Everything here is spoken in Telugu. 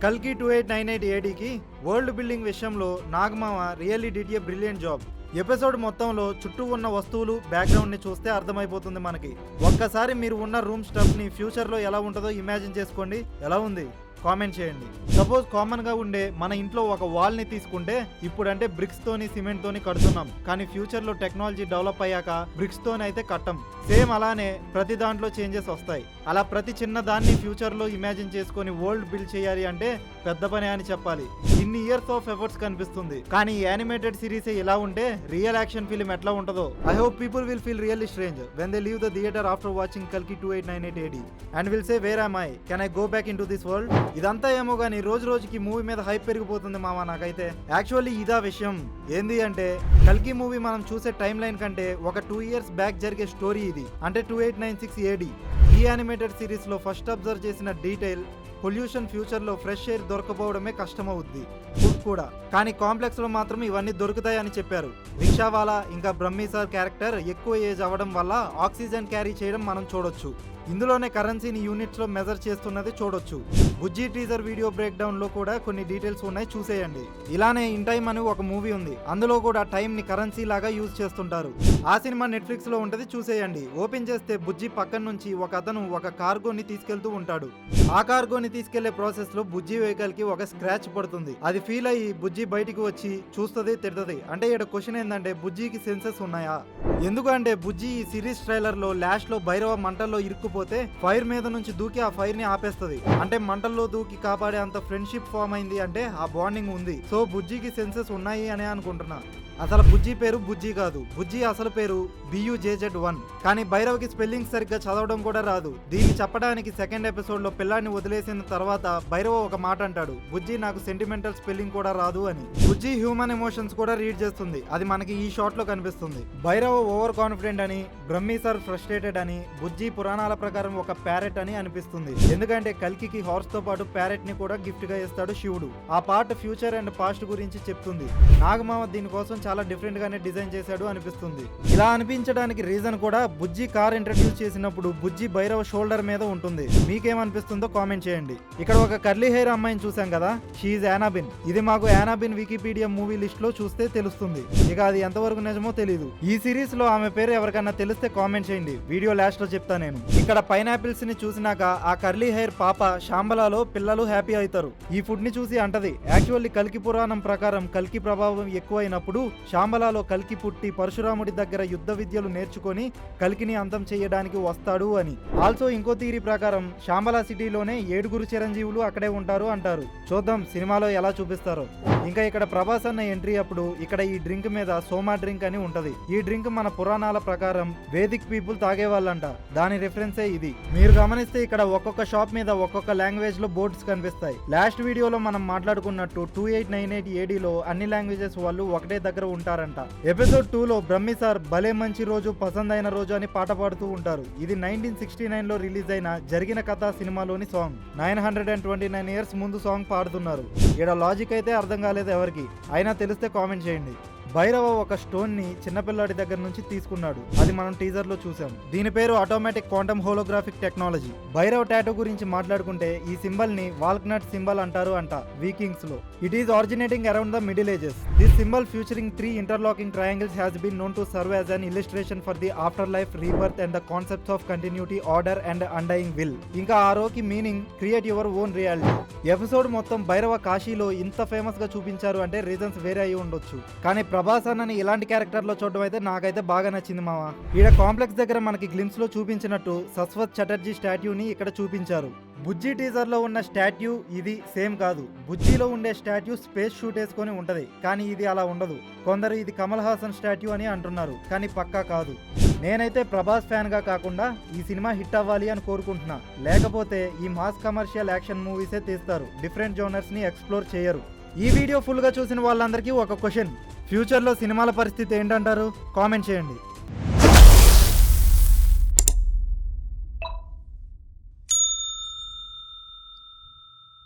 కల్కి 2898 ఏడీకి వరల్డ్ బిల్డింగ్ విషయంలో నాగమామ really did a brilliant job. Episode మొత్తంలో చుట్టూ ఉన్న వస్తువులు బ్యాక్గ్రౌండ్ ని చూస్తే అర్థమైపోతుంది మనకి. ఒక్కసారి మీరు ఉన్న రూమ్ స్టఫ్ ని ఫ్యూచర్ లో ఎలా ఉంటుందో ఇమాజిన్ చేసుకోండి. ఎలా ఉంది కామెంట్ చేయండి. సపోజ్ కామన్ గా ఉండే మన ఇంట్లో ఒక వాల్ ని తీసుకుంటే ఇప్పుడంటే బ్రిక్స్ తోని సిమెంట్ తోని కడుతున్నాం, కానీ ఫ్యూచర్ లో టెక్నాలజీ డెవలప్ అయ్యాక బ్రిక్స్ తోని అయితే కట్టం. సేమ్ అలానే ప్రతి దాంట్లో చేంజెస్ వస్తాయి. అలా ప్రతి చిన్న దాన్ని ఫ్యూచర్ లో ఇమాజిన్ చేసుకొని వరల్డ్ బిల్డ్ చేయాలి అంటే పెద్ద పని అని చెప్పాలి. ఇన్ని ఇయర్స్ ఆఫ్ ఎఫర్ట్స్ కనిపిస్తుంది, కానీ యానిమేటెడ్ సిరీస్ ఇలా ఉంటే రియల్ యాక్షన్ ఫిల్మ్ ఎట్లా ఉంటుందో. I hope people will feel really strange when they leave the theatre after watching కల్కి 2898 AD and will say where am I, can I go back into this world. ఇదంతా ఏమో కానీ రోజు రోజుకి మూవీ మీద హైప్ పెరిగిపోతుంది మామ నాకైతే. యాక్చువల్లీ ఇదా విషయం. ఏంది అంటే కల్కి మూవీ మనం చూసే టైం లైన్ కంటే ఒక 2 years బ్యాక్ జరిగే స్టోరీ ఇది. అంటే 2896 AD. ఈ యానిమేటెడ్ సిరీస్ లో ఫస్ట్ అబ్జర్వ్ చేసిన డీటెయిల్ పొల్యూషన్ ఫ్యూచర్ లో ఫ్రెష్ ఎయిర్ దొరకపోవడమే కష్టమవుద్ది, ఫుడ్ కూడా. కానీ కాంప్లెక్స్ లో మాత్రం ఇవన్నీ దొరుకుతాయని చెప్పారు. రిక్షావాలా ఇంకా బ్రహ్మీ సార్ క్యారెక్టర్ ఎక్కువ ఏజ్ అవ్వడం వల్ల ఆక్సిజన్ క్యారీ చేయడం మనం చూడొచ్చు. ఇందులోనే కరెన్సీని యూనిట్స్ లో మెజర్ చేస్తున్నది చూడొచ్చు. బుజ్జి టీజర్ వీడియో బ్రేక్ డౌన్ లో కూడా కొన్ని డీటెయిల్స్ ఉన్నాయి, చూసేయండి. ఇలానే ఇన్ టైమ్ అని ఒక మూవీ ఉంది, అందులో కూడా టైం ని కరెన్సీ లాగా యూజ్ చేస్తుంటారు. ఆ సినిమా నెట్ఫ్లిక్స్ లో ఉంటది, చూసేయండి. ఓపెన్ చేస్తే బుజ్జి పక్కన నుంచి ఒక అతను ఒక కార్గోని తీసుకెళ్తూ ఉంటాడు. ఆ కార్గోని తీసుకెళ్లే ప్రాసెస్ లో బుజ్జి వెహికల్ కి ఒక స్క్రాచ్ పడుతుంది. అది ఫీల్ అయ్యి బుజ్జి బయటికి వచ్చి చూస్తుంది, తిడుతుంది. అంటే ఇక్కడ క్వశ్చన్ ఏంటంటే బుజ్జికి సెన్సెస్ ఉన్నాయా? ఎందుకంటే బుజ్జి ఈ సిరీస్ ట్రైలర్ లో లాస్ట్ లో భైరవ మంటల్లో ఇరుక్కుపోతే ఫైర్ మీద నుంచి దూకి ఆ ఫైర్ ని ఆపేస్తుంది. అంటే మంటల్లో దూకి కాపాడే అంత ఫ్రెండ్షిప్ ఫామ్ అయింది, అంటే ఆ బాండింగ్ ఉంది. సో బుజ్జికి సెన్సెస్ ఉన్నాయి అనే అనుకుంటున్నా. అసలు బుజ్జి పేరు బుజ్జి కాదు, బుజ్జి అసలు పేరు BUJZ1. కానీ భైరవ్కి స్పెల్లింగ్ సరిగ్గా చదవడం కూడా రాదు. దీన్ని చెప్పడానికి సెకండ్ ఎపిసోడ్ లో పిల్లాన్ని వదిలేసిన తర్వాత భైరవ ఒక మాట అంటాడు, బుజ్జి నాకు సెంటిమెంటల్ స్పెల్లింగ్ కూడా రాదు అని. బుజ్జి హ్యూమన్ ఎమోషన్స్ కూడా రీడ్ చేస్తుంది, అది మనకి ఈ షాట్ లో కనిపిస్తుంది. భైరవ ఓవర్ కాన్ఫిడెంట్ అని, బ్రహ్మీ సార్ ఫ్రస్ట్రేటెడ్ అని, బుజ్జి పురాణాల ప్రకారం ఒక ప్యారెట్ అని అనిపిస్తుంది. ఎందుకంటే కల్కికి హార్స్ తో పాటు ప్యారెట్ ని కూడా గిఫ్ట్ గా ఇస్తాడు శివుడు. ఆ పార్ట్ ఫ్యూచర్ అండ్ పాస్ట్ గురించి చెప్తుంది. నాగమామ దీనికోసం చాలా డిఫరెంట్ గానే డిజైన్ చేశాడు అనిపిస్తుంది. ఇలా అనిపించడానికి రీజన్ కూడా బుజ్జి కార్ ఇంట్రడ్యూస్ చేసినప్పుడు బుజ్జి భైరవ షోల్డర్ మీద ఉంటుంది. మీకేమనిపిస్తుందో కామెంట్ చేయండి. ఇక్కడ ఒక కర్లీ హెయిర్ అమ్మాయిని చూసాం కదా, షీఈ్ యానాబిన్. ఇది మాకు యానాబిన్ వికీపీడియా మూవీ లిస్ట్ లో చూస్తే తెలుస్తుంది. ఇక అది ఎంతవరకు నిజమో తెలియదు. ఈ సిరీస్ లో ఆమె పేరు ఎవరికన్నా తెలిస్తే కామెంట్ చేయండి, వీడియో లాస్ట్ లో చెప్తా నేను. ఇక్కడ పైనాపిల్స్ ని చూసినాక ఆ కర్లీ హెయిర్ పాప శాంబలాలో పిల్లలు హ్యాపీ అవుతారు. ఈ ఫుడ్ ని చూసి అంటది, యాక్చువల్లీ కల్కి పురాణం ప్రకారం కల్కి ప్రభావం ఎక్కువైనప్పుడు శాంబలాలో కల్కి పుట్టి పరశురాముడి దగ్గర యుద్ధ విద్యలు నేర్చుకొని కల్కిని అంతం చేయడానికి వస్తాడు అని. ఆల్సో ఇంకో థియరీ ప్రకారం శాంబలా సిటీలోనే 7 చిరంజీవులు అక్కడే ఉంటారు అంటారు. చూద్దాం సినిమాలో ఎలా చూపిస్తారో. ఇంకా ఇక్కడ ప్రభాస్ అన్న ఎంట్రీ అప్పుడు ఇక్కడ ఈ డ్రింక్ మీద సోమా డ్రింక్ అని ఉంటది. ఈ డ్రింక్ మన పురాణాల ప్రకారం వేదిక్ పీపుల్ తాగేవాళ్ళంట, దాని రిఫరెన్సే ఇది. మీరు గమనిస్తే ఇక్కడ ఒక్కొక్క షాప్ మీద ఒక్కొక్క లాంగ్వేజ్ లో బోర్డ్స్ కనిపిస్తాయి. లాస్ట్ వీడియోలో మనం మాట్లాడుకున్నట్టు 2898 AD లో అన్ని లాంగ్వేజెస్ వాళ్ళు ఒకటే దగ్గర ఉంటారంట. ఎపిసోడ్ 2 లో బ్రహ్మి సార్ భలే మంచి రోజు పసందైన రోజు అని పాట పాడుతూ ఉంటారు. ఇది 1969 లో రిలీజ్ అయిన జరిగిన కథ సినిమాలోని సాంగ్. 929 years ముందు సాంగ్ పాడుతున్నారు. ఇక్కడ లాజిక్ అయితే అర్థం కాలేదు ఎవరికి, అయినా తెలిస్తే కామెంట్ చేయండి. భైరవ ఒక స్టోన్ ని చిన్నపిల్లాడి దగ్గర నుంచి తీసుకున్నాడు, అది మనం టీజర్ లో చూసాం. దీని పేరు automatic quantum holographic technology. Bhairava tattoo గురించి మాట్లాడుకుంటే ఈ సింబల్ ని వాల్క్నట్ సింబల్ అంటారు అంట వీకింగ్స్ లో. It is originating around the middle ages. This symbol featuring 3 interlocking triangles has been known to serve as an illustration for the afterlife, rebirth and the concepts of continuity, order and undying will. ఇంకా ఆ రోకి meaning create your own reality. Episode మొత్తం భైరవ కాశీలో ఇంత ఫేమస్ గా చూపించారు అంటే రీజన్స్ వేరే అయి ఉండొచ్చు, కానీ ప్రభాస్ అన్నని ఇలాంటి క్యారెక్టర్ లో చూడడం అయితే నాకైతే బాగా నచ్చింది మామ. ఈడ కాంప్లెక్స్ దగ్గర మనకి గ్లిమ్స్ లో చూపించినట్టు సస్వత్ చటర్జీ స్టాట్యూని ఇక్కడ చూపించారు. బుజ్జి టీజర్ లో ఉన్న స్టాట్యూ ఇది సేమ్ కాదు. బుజ్జిలో ఉండే స్టాట్యూ స్పేస్ షూట్ వేసుకొని ఉంటది, కానీ ఇది అలా ఉండదు. కొందరు ఇది కమల్ హాసన్ స్టాట్యూ అని అంటున్నారు, కానీ పక్కా కాదు. నేనైతే ప్రభాస్ ఫ్యాన్ గా కాకుండా ఈ సినిమా హిట్ అవ్వాలి అని కోరుకుంటున్నా. లేకపోతే ఈ మాస్ కమర్షియల్ యాక్షన్ మూవీసే తీస్తారు, డిఫరెంట్ జోనర్స్ ని ఎక్స్ప్లోర్ చేయరు. ఈ వీడియో ఫుల్ గా చూసిన వాళ్ళందరికీ ఒక క్వశ్చన్, ఫ్యూచర్ లో సినిమాల పరిస్థితి ఏంటంటారు? కామెంట్ చేయండి.